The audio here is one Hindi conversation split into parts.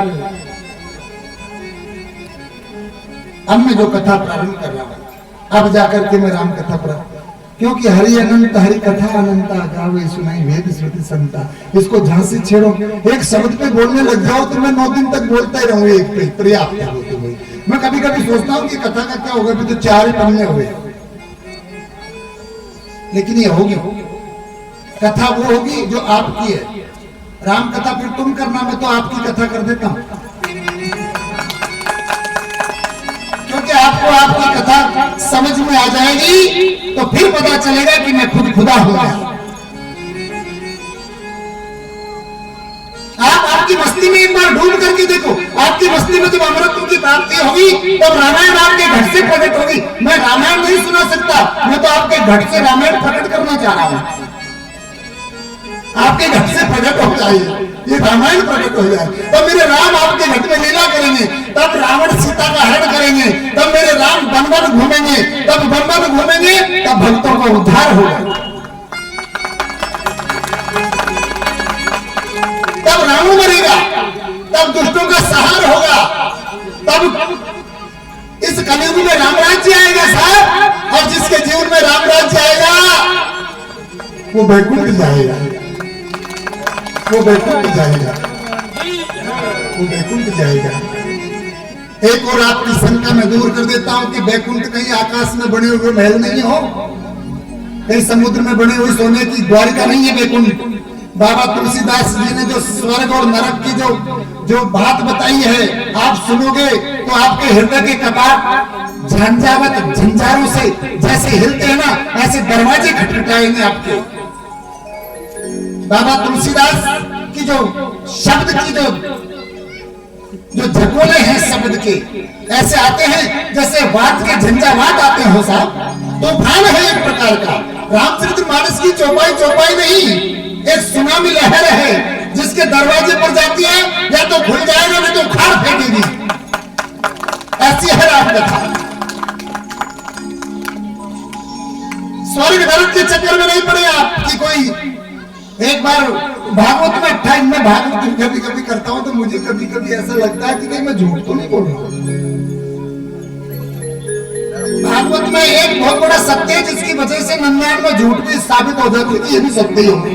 अब मैं जो कथा प्रारंभ कर रहा हूं, अब जाकर के मैं राम कथा प्रारंभ, क्योंकि हरि अनंत हरि कथा अनंता गावे सुनाई वेद श्रुति संता। इसको झांसी छेड़ो, एक शब्द पे बोलने लग जाओ तो मैं 9 दिन तक बोलता ही रहूं, एक पे पर्याप्त है। मैं कभी कभी सोचता हूँ कि कथा का क्या होगा, तो 4 ही पन्ने हुए, लेकिन ये होगी कथा वो होगी जो आपकी है। राम कथा फिर तुम करना, मैं तो आपकी कथा कर देता हूं, क्योंकि आपको आपकी कथा समझ में आ जाएगी तो फिर पता चलेगा कि मैं खुद खुदा हूं। आप आपकी मस्ती में एक बार ढूंढ करके देखो, आपकी मस्ती में जब अमृत की प्राप्ति होगी तब रामायण आपके घट से प्रकट होगी। मैं रामायण नहीं सुना सकता, मैं तो आपके घट से रामायण प्रकट करना चाह रहा हूं। आपके घट से प्रकट हो जाएगी, ये रामायण प्रकट हो जाए, तब मेरे राम आपके घट में लीला करेंगे, तब रावण सीता का हरण करेंगे, तब मेरे राम वन वन घूमेंगे, तब वन वन घूमेंगे, तब भक्तों का उद्धार होगा, तब रावण मरेगा, तब दुष्टों का संहार होगा, तब इस कलयुग में राम राज्य आएगा साहब। और जिसके जीवन में राम राज्य आएगा वो वैकुंठ जाएगा, वो वैकुंठ जाएगा, वो वैकुंठ जाएगा। एक और आपकी शंका मैं दूर कर देता हूं कि वैकुंठ कहीं आकाश में बने हुए महल नहीं हो, कहीं समुद्र में बने हुए सोने की द्वारिका नहीं है वैकुंठ। बाबा तुलसीदास जी ने जो स्वर्ग और नरक की जो बात बताई है, आप सुनोगे तो आपके हृदय के कपाट झंझावत झंझारों से जैसे हिलते हैं ना, ऐसे दरवाजे खटखटाएंगे आपके। बाबा तुलसीदास की जो शब्द की जो झकोले हैं शब्द के, ऐसे आते हैं जैसे वाद के झंझावात आते हो साहब। तूफान है एक प्रकार का। रामचरितमानस की चौपाई चौपाई नहीं, एक सुनामी लहर है जिसके दरवाजे पर जाती है, या तो खुल जाएगा नहीं तो उखाड़ फेंकेगी। ऐसी है राम कथा। स्वर्ग नरक के चक्कर में नहीं पड़े आप कि कोई एक बार भागवत में 28 में भागवत कभी कभी करता हूं तो मुझे कभी कभी ऐसा लगता है कि कहीं मैं झूठ तो नहीं बोल रहा हूं। भागवत में एक बहुत बड़ा सत्य है जिसकी वजह से 99 झूठ भी साबित हो जाती है कि ये भी सत्य ही होंगे।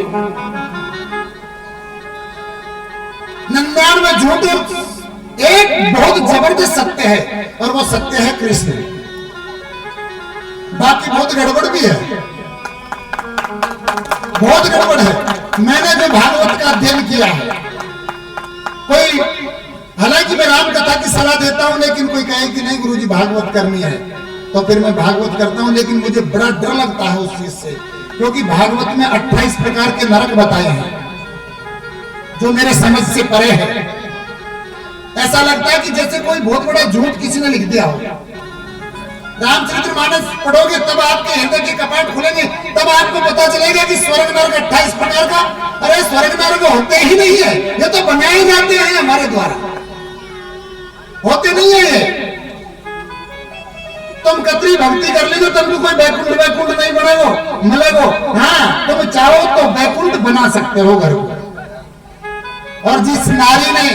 99 झूठ एक बहुत जबरदस्त सत्य है, और वो सत्य है कृष्ण। बाकी बहुत गड़बड़ भी है, बहुत गड़बड़ है। मैंने जो भागवत का अध्ययन किया है, कोई हालांकि मैं राम कथा की सलाह देता हूं, लेकिन कोई कहे कि नहीं गुरुजी भागवत करनी है तो फिर मैं भागवत करता हूं, लेकिन मुझे बड़ा डर लगता है उस चीज से, क्योंकि भागवत में 28 प्रकार के नरक बताए हैं जो मेरे समझ से परे है। ऐसा लगता है कि जैसे कोई बहुत बड़ा झूठ किसी ने लिख दिया हो। रामचरितमानस पढ़ोगे तब आपके हृदय के कपाट खुलेंगे, तब आपको पता चलेगा कि स्वर्ग नरक 28 प्रकार का, अरे स्वर्ग नरक होते ही नहीं है, ये तो बनाए जाते हैं हमारे द्वारा, होते नहीं है। तुम कतरी भक्ति कर लीजिए, तुमको कोई वैकुंठ वैकुंठ नहीं बनेगो मिलेगो। हाँ, तुम चाहो तो वैकुंठ बना सकते हो घर को। और जिस नारी ने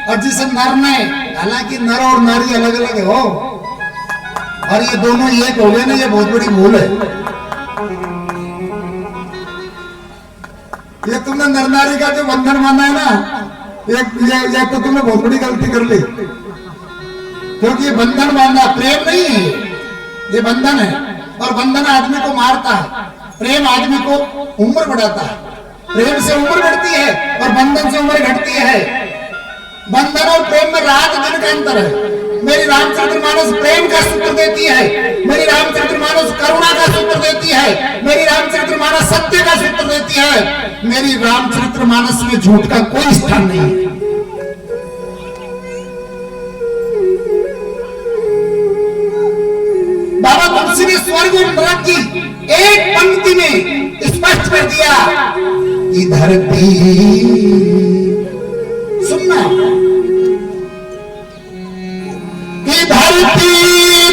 और जिस नर ने, हालांकि नर और नारी अलग अलग हो, और ये दोनों एक हो गए ना, ये बहुत बड़ी भूल है। ये तुमने नर नारी का जो बंधन माना है ना, ये तो तुमने बहुत बड़ी गलती कर ली, क्योंकि ये बंधन मानना प्रेम नहीं है, ये बंधन है। और बंधन आदमी को मारता है, प्रेम आदमी को उम्र बढ़ाता है। प्रेम से उम्र बढ़ती है और बंधन से उम्र घटती है। बंधन और प्रेम में रात दिन का अंतर है। मेरी रामचरितमानस प्रेम का सूत्र देती है, मेरी रामचरितमानस करुणा का सूत्र देती है, मेरी रामचरितमानस सत्य का सूत्र देती है। मेरी रामचरितमानस में झूठ का कोई स्थान नहीं है। बाबा तुलसी ने स्वर्ग और नरक की एक पंक्ति में स्पष्ट कर दिया कि धरती, सुनना, कि धरती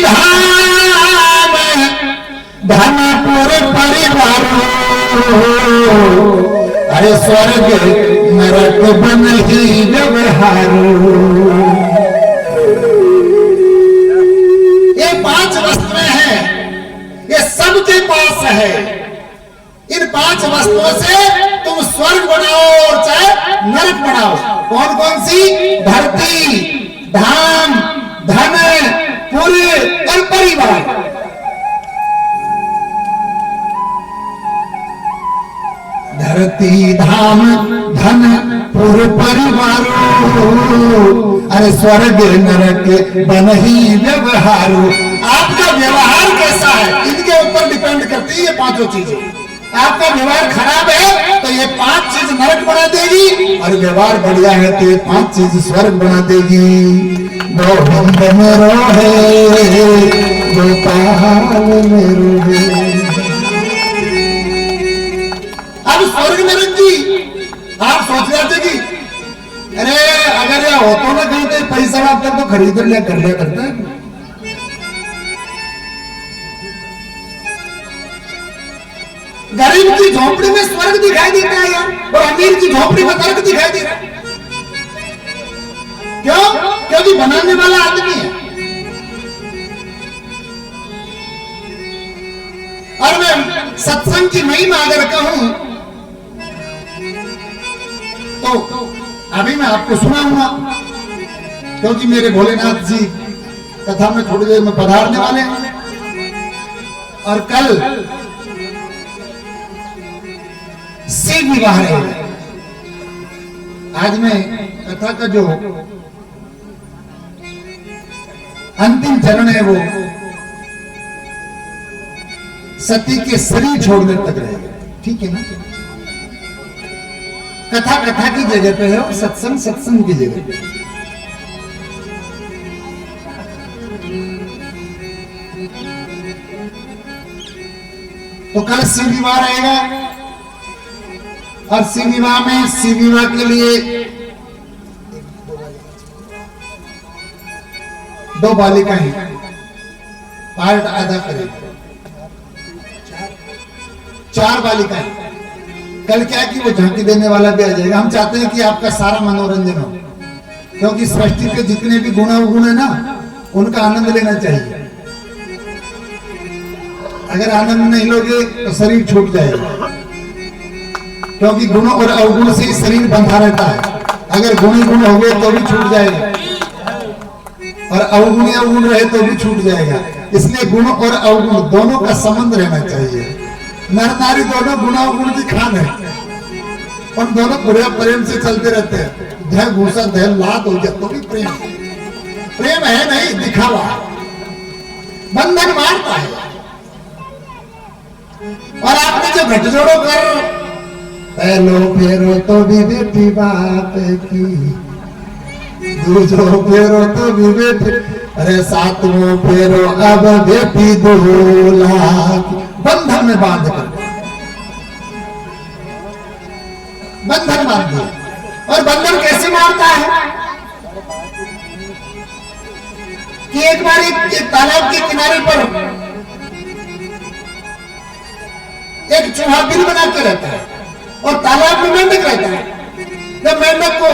धाम धनपुर परिवार, अरे स्वर्ग नरक बन ही व्यवहार। व्यवहारो। ये 5 वस्तुएं हैं, ये सबके पास है। इन 5 वस्तुओं से तुम स्वर्ग बनाओ और चाहे नरक बनाओ। कौन कौन सी? धरती, धाम, धन, पुर और परिवार। धरती, धाम, धन, पुर, परिवारो। अरे स्वर्ग नरक बनहि व्यवहारो। आपका व्यवहार कैसा है इनके ऊपर डिपेंड करती है ये 5 चीजें। आपका व्यवहार खराब है तो ये 5 चीज नरक बना देगी, और व्यवहार बढ़िया है तो ये 5 चीज स्वर्ग बना देगी। गोविंद मेरो है, गोपाल मेरो है। अब स्वर्ग नरक की आप सोच रहे थे कि अरे अगर यह हो तो ना कहते पैसा आप तक तो खरीद लिया कर लिया करता है। गरीब की झोपड़ी में स्वर्ग दिखाई देता है यार, और अमीर की झोपड़ी में नरक दिखाई दे रहा है। क्यों? क्योंकि बनाने वाला आदमी है। और मैं सत्संग की महिमा अगर कहूं तो अभी मैं आपको सुनाऊंगा, क्योंकि मेरे भोलेनाथ जी कथा में थोड़ी देर में पधारने वाले हैं। और कल शिव विवाह रहेगा। आज मैं कथा का जो अंतिम चरण है वो सती के शरीर छोड़ने तक रहेगा, ठीक है ना? कथा कथा की जगह पे है और सत्संग सत्संग की जगह पे। तो कल शिव विवाह रहेगा, और शिव विवाह में शिव विवाह के लिए 2 बालिकाएं पार्ट अदा करेंगी। 4 बालिकाएं। कल क्या कि वो झांकी देने वाला भी आ जाएगा। हम चाहते हैं कि आपका सारा मनोरंजन हो, क्योंकि सृष्टि के जितने भी गुण अवगुण है ना, उनका आनंद लेना चाहिए। अगर आनंद नहीं लोगे तो शरीर छूट जाएगा, क्योंकि गुण और अवगुण से शरीर बंधा रहता है। अगर गुण ही गुण हो गए तो भी छूट जाएगा, और अवगुण अवगुण रहे तो भी छूट जाएगा। इसलिए गुण और अवगुण दोनों का संबंध रहना चाहिए। नर नारी दोनों गुण अवगुण की खान है, और दोनों पूरे प्रेम से चलते रहते हैं। धय घूसा धय लात हो जाए तो भी प्रेम, प्रेम है नहीं दिखावा, बंधन मारता है। और आपने जो गठजोड़ो कर पहलो फेरो तो भी बेटी बाप की, दूसरो फेरो तो भी बेटी, अरे 7वां फेरो अब बेटी दूल्हा। बंधन में बांध कर बंधन बांध दिया। और बंधन कैसे मारता है कि एक बार एक तालाब के किनारे पर एक चूहा बिल बना के रहता है, और तालाब में मेंढक रहता है। जब मेंढक को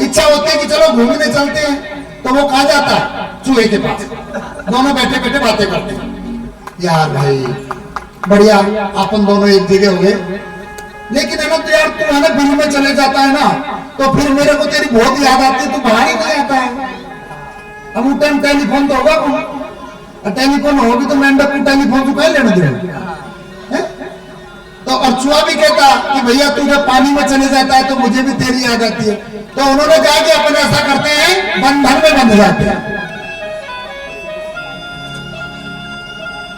इच्छा होती है कि चलो घूमने चलते हैं, तो वो कहाँ जाता है? चूहे के पास। दोनों बैठे बैठे बातें करते हैं, यार भाई बढ़िया अपन दोनों एक जगह हो गए, लेकिन है ना तो यार तू है ना बिल में चले जाता है ना, तो फिर मेरे को तेरी बहुत याद आती है, तू बाहर ही नहीं आता है। अब वो टाइम टेलीफोन तो होगा, टेलीफोन होगी तो मेंढक को टेलीफोन को कह लेना दे। तो और चूहा भी कहता कि भैया तू जब पानी में चले जाता है तो मुझे भी तेरी याद आती है। तो उन्होंने कहा कि अपन ऐसा करते हैं, बंधन में बंध जाते हैं।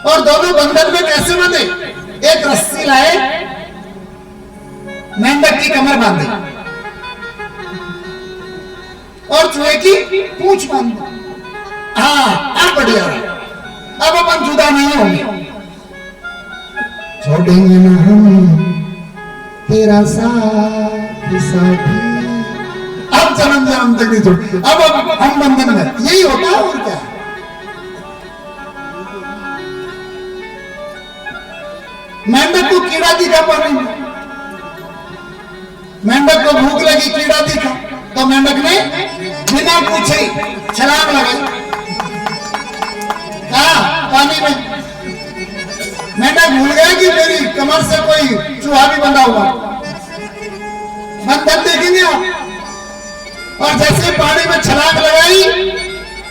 और दोनों बंधन में कैसे बंधे? एक रस्सी लाए, मेंढक की कमर बांधी और चूहे की पूंछ बांधी। हाँ अब बढ़िया, अब अपन जुदा नहीं होंगे, छोड़ेंगे ना हम तेरा साथ साथी, अब जन्म जन्म तक नहीं छोड़। अब हम बंधन में, यही होता है और क्या। मेंढक को कीड़ा दिखा पानी में, मेंढक को भूख लगी कीड़ा दिखा, तो मेंढक ने बिना पूछे छलांग लगाई कहा पानी में। मेंढक भूल गया कि मेरी कमर से कोई चूहा भी बंधा हुआ, बंधन देखेंगे आप। और जैसे पानी में छलांग लगाई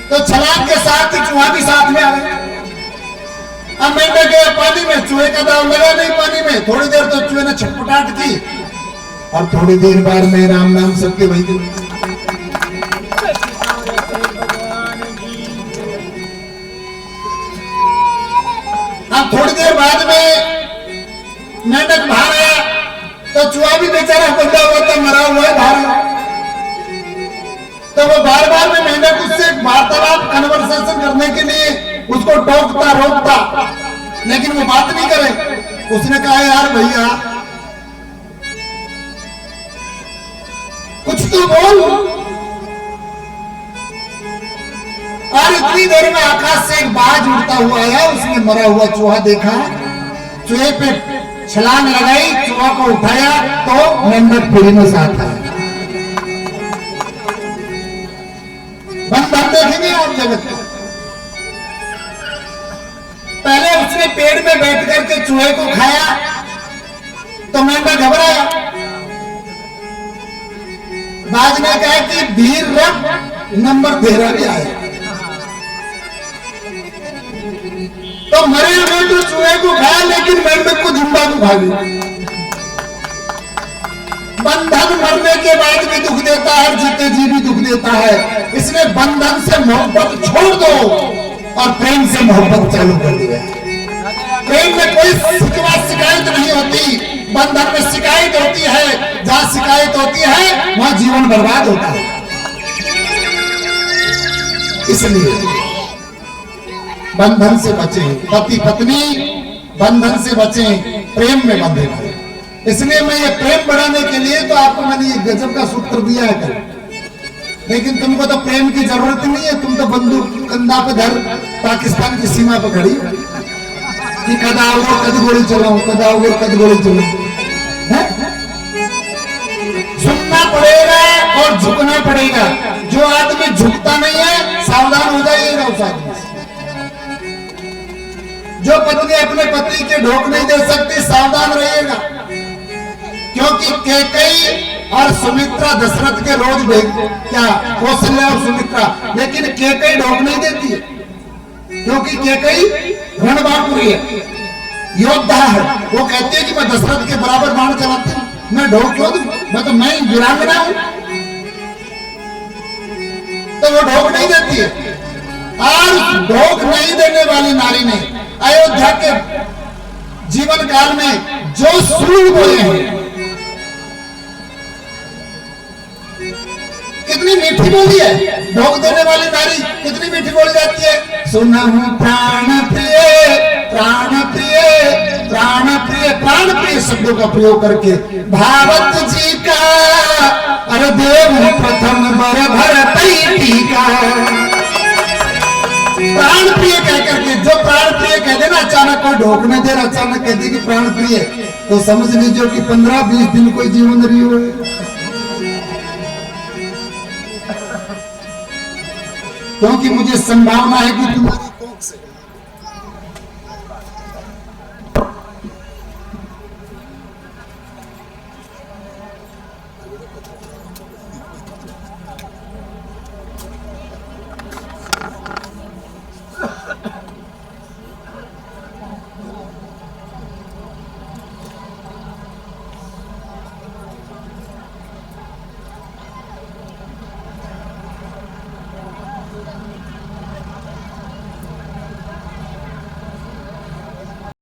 तो छलांग के साथ ही चूहा भी साथ में आ गया। अब मेंढक गया पानी में, चूहे का दाव लगा नहीं पानी में। थोड़ी देर तो चूहे ने छटपटाहट की और थोड़ी देर बाद में राम नाम सत्य वही। अब थोड़ी देर बाद में मेंढक बाहर आया तो चूहा भी बेचारा बंधा हुआ था, मरा हुआ है बाहर। तो वो बार बार में मेंढक उससे वार्तालाप कन्वर्सेशन करने के लिए उसको टोकता रोकता, लेकिन वो बात नहीं करे। उसने कहा यार भैया कुछ तो बोल। और इतनी देर में आकाश से एक बाज उड़ता हुआ आया, उसने मरा हुआ चूहा देखा, चूहे पे छलांग लगाई, चूहा को उठाया तो मेंढक फिर में साथ आया। बंधन देखेंगे आप जगत को। पहले उसने पेड़ में बैठ करके चूहे को खाया तो मेंढक घबराया। बाज ने कहा कि धीर रख, नंबर 13 भी आया। तो मरे हुए तो चूहे को खाया, लेकिन मेंढक को जिंदा को खा लिया। बंधन मरने के बाद भी दुख देता है, जीते जी भी दुख देता है। इसलिए बंधन से मोहब्बत छोड़ दो और प्रेम से मोहब्बत चालू कर दिया। प्रेम में कोई शिकायत नहीं होती, बंधन में शिकायत होती है। जहां शिकायत होती है वहां जीवन बर्बाद होता है। इसलिए बंधन से बचें, पति पत्नी बंधन से बचें, प्रेम में बंधे रहें। इसलिए मैं ये प्रेम बढ़ाने के लिए तो आपको मैंने ये गजब का सूत्र दिया है कल। लेकिन तुमको तो प्रेम की जरूरत ही नहीं है, तुम तो बंदूक कंधा पे धर पाकिस्तान की सीमा पर खड़ी कि कद आओगे कद गोली चलाऊं, कद आओगे कद गोली चलाऊं। सुनना पड़ेगा और झुकना पड़ेगा। जो आदमी झुकता नहीं है सावधान हो जाइएगा उस आदमी से। जो पत्नी अपने पति के ढोक नहीं दे सकती, सावधान रहिएगा। क्योंकि कैकेयी और सुमित्रा दशरथ के रोज क्या कौशल्या और सुमित्रा, लेकिन कैकेयी ढोक नहीं देती है क्योंकि कैकेयी रणबांकुरी है, योद्धा है। वो कहती है कि मैं दशरथ के बराबर बाण चलाती हूँ, मैं ढोक क्यों दूं, मैं वीरांगना हूं। तो वो ढोक नहीं देती है। और ढोक नहीं देने वाली नारी ने अयोध्या के जीवन काल में जो सूर बोले हैं, कितनी मीठी बोली है। ढोक देने वाली नारी कितनी मीठी बोल जाती है। सुनहु प्राण प्रिय, प्राण प्रिय, प्राण प्रिय, प्राण प्रिय शब्दों का प्रयोग करके भावत जी का अरे देव प्रथम बर भर टीका। प्राण प्रिय कह करके, जो प्राण प्रिय कह देना, अचानक कोई ढोक नहीं दे रहा, अचानक कह दी कि प्राण प्रिय, तो समझ लीजिए कि 15-20 दिन कोई जीवन रही हो। क्योंकि मुझे संभावना है कि तुम्हारी कोख से